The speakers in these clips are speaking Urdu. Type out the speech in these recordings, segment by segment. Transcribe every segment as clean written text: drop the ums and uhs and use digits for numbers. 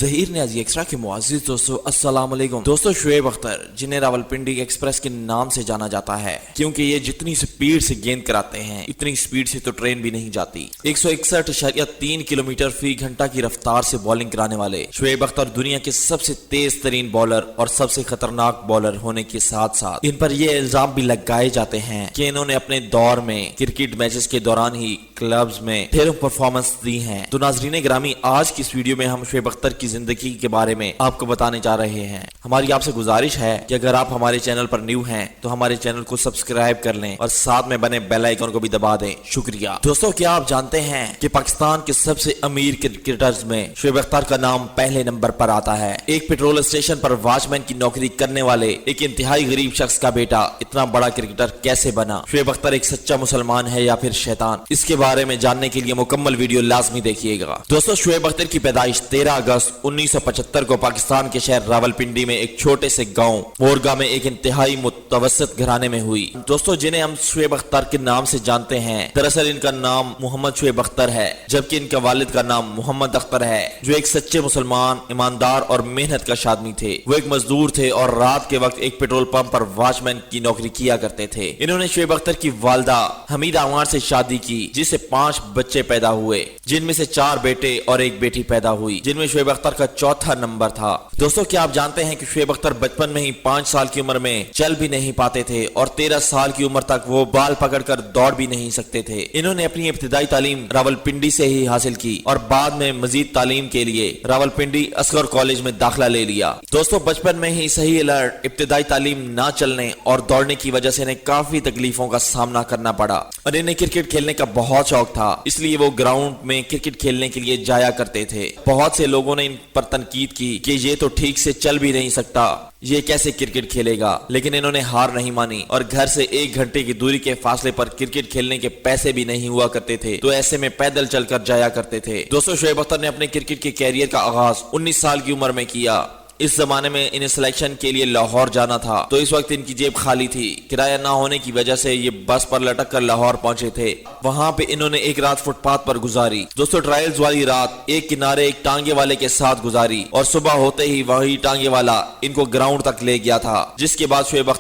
ظہیر نیازی ایکسٹرا کے معزز دوستو السلام علیکم۔ دوستو شعیب اختر جنہیں راولپنڈی ایکسپریس کے نام سے جانا جاتا ہے کیونکہ یہ جتنی سپیڈ سے گیند کراتے ہیں اتنی سپیڈ سے تو ٹرین بھی نہیں جاتی۔ 161.3 کلومیٹر فی گھنٹہ کی رفتار سے بولنگ کرانے والے شعیب اختر دنیا کے سب سے تیز ترین بولر اور سب سے خطرناک بولر ہونے کے ساتھ ساتھ ان پر یہ الزام بھی لگائے جاتے ہیں کہ انہوں نے اپنے دور میں کرکٹ میچز کے دوران ہی کلبز میں ڈھیروں پرفارمنس دی ہیں۔ تو ناظرین گرامی، آج کی اس ویڈیو میں ہم شعیب اختر کی زندگی کے بارے میں آپ کو بتانے جا رہے ہیں۔ ہماری آپ سے گزارش ہے کہ اگر آپ ہمارے چینل پر نیو ہیں تو ہمارے چینل کو سبسکرائب کر لیں اور ساتھ میں بنے بیل آئیکن کو بھی دبا دیں۔ شکریہ۔ دوستو، کیا آپ جانتے ہیں کہ پاکستان کے سب سے امیر کرکٹرز میں شعیب اختر کا نام پہلے نمبر پر آتا ہے؟ ایک پیٹرول اسٹیشن پر واچ مین کی نوکری کرنے والے ایک انتہائی غریب شخص کا بیٹا اتنا بڑا کرکٹر کیسے بنا؟ شعیب اختر ایک سچا مسلمان ہے یا پھر شیطان؟ اس کے بارے میں جاننے کے لیے مکمل ویڈیو لازمی دیکھیے گا۔ دوستو، شعیب اختر کی پیدائش 13 اگست 1975 کو پاکستان کے شہر راولپنڈی میں ایک چھوٹے سے گاؤں مورگا میں ایک انتہائی متوسط گھرانے میں ہوئی۔ دوستو، جنہیں ہم شعیب اختر کے نام سے جانتے ہیں، دراصل ان کا نام محمد شعیب اختر ہے، جبکہ ان کا والد کا نام محمد اختر ہے، جو ایک سچے مسلمان، ایماندار اور محنت کش آدمی تھے۔ وہ ایک مزدور تھے اور رات کے وقت ایک پیٹرول پمپ پر واچ مین کی نوکری کیا کرتے تھے۔ انہوں نے شعیب اختر کی والدہ حمیدہ انوار سے شادی کی، جس سے 5 بچے پیدا ہوئے، جن میں سے 4 بیٹے اور ایک بیٹی پیدا ہوئی، جن میں شعیب اختر کا چوتھا نمبر تھا۔ دوستو، کیا آپ جانتے ہیں کہ شعیب اختر بچپن میں ہی 5 سال کی عمر میں چل بھی نہیں پاتے تھے اور 13 سال کی عمر تک وہ بال پکڑ کر دوڑ بھی نہیں سکتے تھے۔ انہوں نے اپنی ابتدائی تعلیم راولپنڈی سے ہی حاصل کی اور بعد میں مزید تعلیم کے لیے راولپنڈی اصغر کالج میں داخلہ لے لیا۔ دوستو، بچپن میں ہی صحیح الرٹ ابتدائی تعلیم نہ چلنے اور دوڑنے کی وجہ سے انہیں کافی تکلیفوں کا سامنا کرنا پڑا اور انہیں کرکٹ کھیلنے کا بہت شوق تھا، اس لیے وہ گراؤنڈ میں کرکٹ کھیلنے کے لیے جایا کرتے تھے۔ بہت سے لوگوں نے ان پر تنقید کی کہ یہ تو ٹھیک سے چل بھی نہیں سکتا، یہ کیسے کرکٹ کھیلے گا، لیکن انہوں نے ہار نہیں مانی اور گھر سے 1 گھنٹے کی دوری کے فاصلے پر کرکٹ کھیلنے کے پیسے بھی نہیں ہوا کرتے تھے، تو ایسے میں پیدل چل کر جایا کرتے تھے۔ دوستو، شعیب اختر نے اپنے کرکٹ کے کیریئر کا آغاز 19 سال کی عمر میں کیا۔ اس زمانے میں انہیں سلیکشن کے لیے لاہور جانا تھا، تو اس وقت ان کی جیب خالی تھی۔ کرایہ نہ ہونے کی وجہ سے یہ بس پر لٹک کر لاہور پہنچے تھے۔ وہاں پہ انہوں نے ایک رات فٹ پاتھ پر گزاری۔ دوستو، ٹرائلز والی رات ایک کنارے ایک ٹانگے والے کے ساتھ گزاری اور صبح ہوتے ہی وہی ٹانگے والا ان کو گراؤنڈ تک لے گیا تھا، جس کے بعد شعیب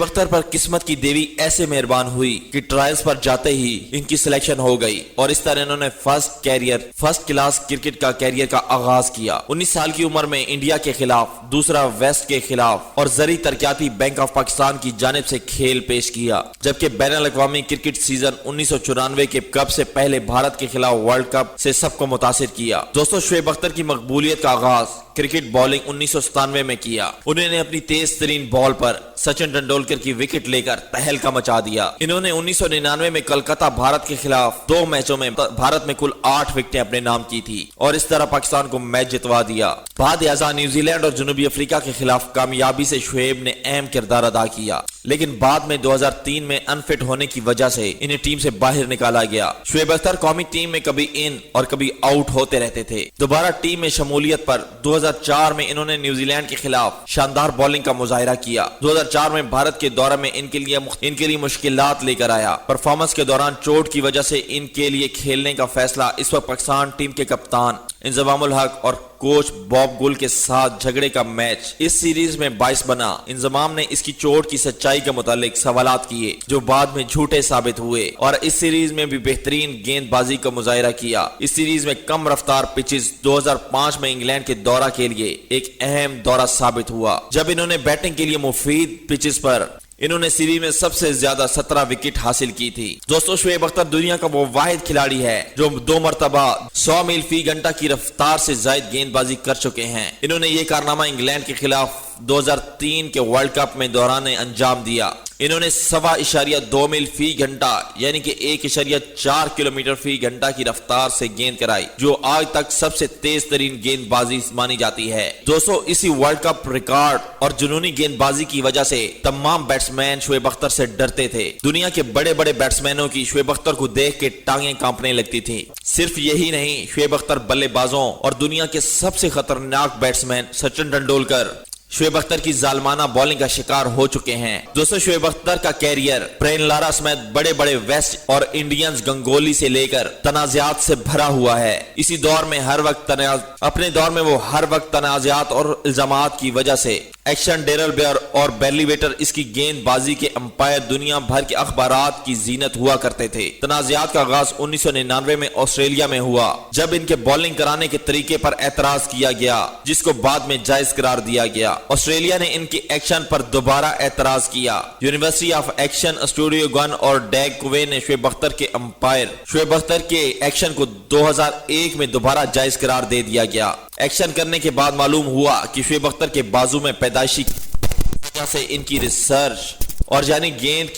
اختر پر قسمت کی دیوی ایسے مہربان ہوئی کہ ٹرائلز پر جاتے ہی ان کی سلیکشن ہو گئی اور اس طرح انہوں نے فرسٹ کلاس کرکٹ کا کیریئر کا آغاز کیا۔ 19 سال کی عمر میں انڈیا کے خلاف، دوسرا ویسٹ کے خلاف اور زرعی ترقیاتی بینک آف پاکستان کی جانب سے کھیل پیش کیا، جبکہ بین الاقوامی کرکٹ سیزن 1994 کے کپ سے پہلے بھارت کے خلاف ورلڈ کپ سے سب کو متاثر کیا۔ دوستو، شعیب اختر کی مقبولیت کا آغاز کرکٹ بالنگ 1997 میں کیا۔ انہوں نے اپنی تیز ترین بال پر سچن ٹنڈولکر کی وکٹ لے کر تہلکہ مچا دیا۔ انہوں نے 1999 میں کلکتہ بھارت کے خلاف 2 میچوں میں بھارت میں کل 8 وکٹیں اپنے نام کی تھی اور اس طرح پاکستان کو میچ جتوا دیا۔ بعد ازاں نیوزی لینڈ اور جنوبی افریقہ کے خلاف کامیابی سے شعیب نے اہم کردار ادا کیا، لیکن بعد میں 2003 میں انفٹ ہونے کی وجہ سے انہیں ٹیم سے باہر نکالا گیا۔ شعیب اختر قومی ٹیم میں کبھی ان اور کبھی آؤٹ ہوتے رہتے تھے۔ دوبارہ ٹیم میں شمولیت پر 2004 میں انہوں نے نیوزی لینڈ کے خلاف شاندار بولنگ کا مظاہرہ کیا۔ 2004 میں بھارت کے دورہ میں ان کے لیے مشکلات لے کر آیا۔ پرفارمنس کے دوران چوٹ کی وجہ سے ان کے لیے کھیلنے کا فیصلہ اس وقت پاکستان ٹیم کے کپتان انضمام الحق اور کوچ باب گل کے ساتھ جھگڑے کا میچ اس سیریز میں باعث بنا۔ انضمام نے اس کی چوٹ کی سچائی کے متعلق سوالات کیے جو بعد میں جھوٹے ثابت ہوئے اور اس سیریز میں بھی بہترین گیند بازی کا مظاہرہ کیا۔ اس سیریز میں کم رفتار پچز 2005 میں انگلینڈ کے دورہ کے لیے ایک اہم دورہ ثابت ہوا، جب انہوں نے بیٹنگ کے لیے مفید پچز پر انہوں نے سیریز میں سب سے زیادہ 17 وکٹ حاصل کی تھی۔ دوستو، شعیب اختر دنیا کا وہ واحد کھلاڑی ہے جو 2 مرتبہ 100 میل فی گھنٹہ کی رفتار سے زائد گیند بازی کر چکے ہیں۔ انہوں نے یہ کارنامہ انگلینڈ کے خلاف 2003 کے ورلڈ کپ میں دوران انجام دیا۔ انہوں نے 1.2 میل فی گھنٹہ یعنی کہ 1.4 کلومیٹر فی گھنٹہ کی رفتار سے گیند کرائی، جو آج تک سب سے تیز ترین گیند بازی مانی جاتی ہے۔ دوستو، اسی ورلڈ کپ ریکارڈ اور جنونی گیند بازی کی وجہ سے تمام بیٹسمین شعیب اختر سے ڈرتے تھے۔ دنیا کے بڑے بڑے بیٹسمینوں کی شعیب اختر کو دیکھ کے ٹانگیں کانپنے لگتی تھیں۔ صرف یہی نہیں، شعیب اختر بلے بازوں اور دنیا کے سب سے خطرناک بیٹسمین سچن ٹنڈولکر، شعیب اختر کی ظالمانہ بولنگ کا شکار ہو چکے ہیں۔ دوستو شعیب اختر کا کیریئر برین لارا سمیت بڑے بڑے ویسٹ اور انڈینز گنگولی سے لے کر تنازعات سے بھرا ہوا ہے۔ اسی دور میں اپنے دور میں وہ ہر وقت تنازعات اور الزامات کی وجہ سے ایکشن ڈیرل بیئر اور بیرلی ویٹر اس کی گیند بازی کے امپائر دنیا بھر کے اخبارات کی زینت ہوا کرتے تھے۔ تنازعات کا آغاز 1999 میں آسٹریلیا میں ہوا جب ان کے بولنگ کرانے کے طریقے پر اعتراض کیا گیا جس کو بعد میں جائز قرار دیا گیا۔ آسٹریلیا نے ان کے ایکشن پر دوبارہ اعتراض کیا۔ یونیورسٹی آف ایکشن اسٹوڈیو گن اور ڈیگ کوے نے شعیب اختر کے ایکشن کو 2001 میں دوبارہ جائز قرار دے دیا گیا۔ ایکشن کرنے کے بعد معلوم ہوا کہ شعیب اختر کے بازو میں پیدائشی وجہ سے ان کی ریسرچ اور گیند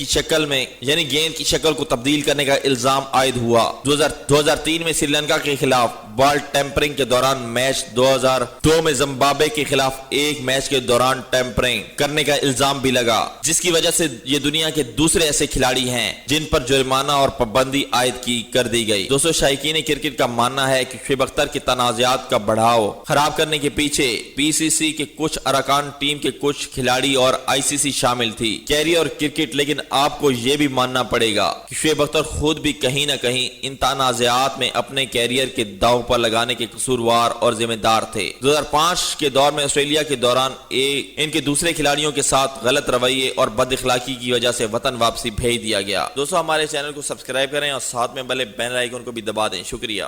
کی شکل کو تبدیل کرنے کا الزام عائد ہوا۔ 2003 میں سری لنکا کے خلاف بال ٹیمپرنگ کے دوران میچ، 2002 میں زمبابوے کے خلاف ایک میچ کے دوران ٹیمپرنگ کرنے کا الزام بھی لگا، جس کی وجہ سے یہ دنیا کے دوسرے ایسے کھلاڑی ہیں جن پر جرمانہ اور پابندی عائد کر دی گئی۔ دوستو شائقین کرکٹ کا ماننا ہے کہ شعیب اختر کے تنازعات کا بڑھاؤ خراب کرنے کے پیچھے پی سی سی کے کچھ ارکان، ٹیم کے کچھ کھلاڑی اور آئی سی سی شامل تھی۔ کیری اور کرکٹ، لیکن آپ کو یہ بھی ماننا پڑے گا کہ شعیب اختر خود بھی کہیں نہ کہیں ان تنازعات میں اپنے کیریئر کے داؤ پر لگانے کے قصوروار اور ذمہ دار تھے۔ 2005 کے دور میں آسٹریلیا کے دوران ان کے دوسرے کھلاڑیوں کے ساتھ غلط رویے اور بد اخلاقی کی وجہ سے وطن واپسی بھیج دیا گیا۔ دوستو ہمارے چینل کو سبسکرائب کریں اور ساتھ میں بھلے بین آئیکن کو بھی دبا دیں۔ شکریہ۔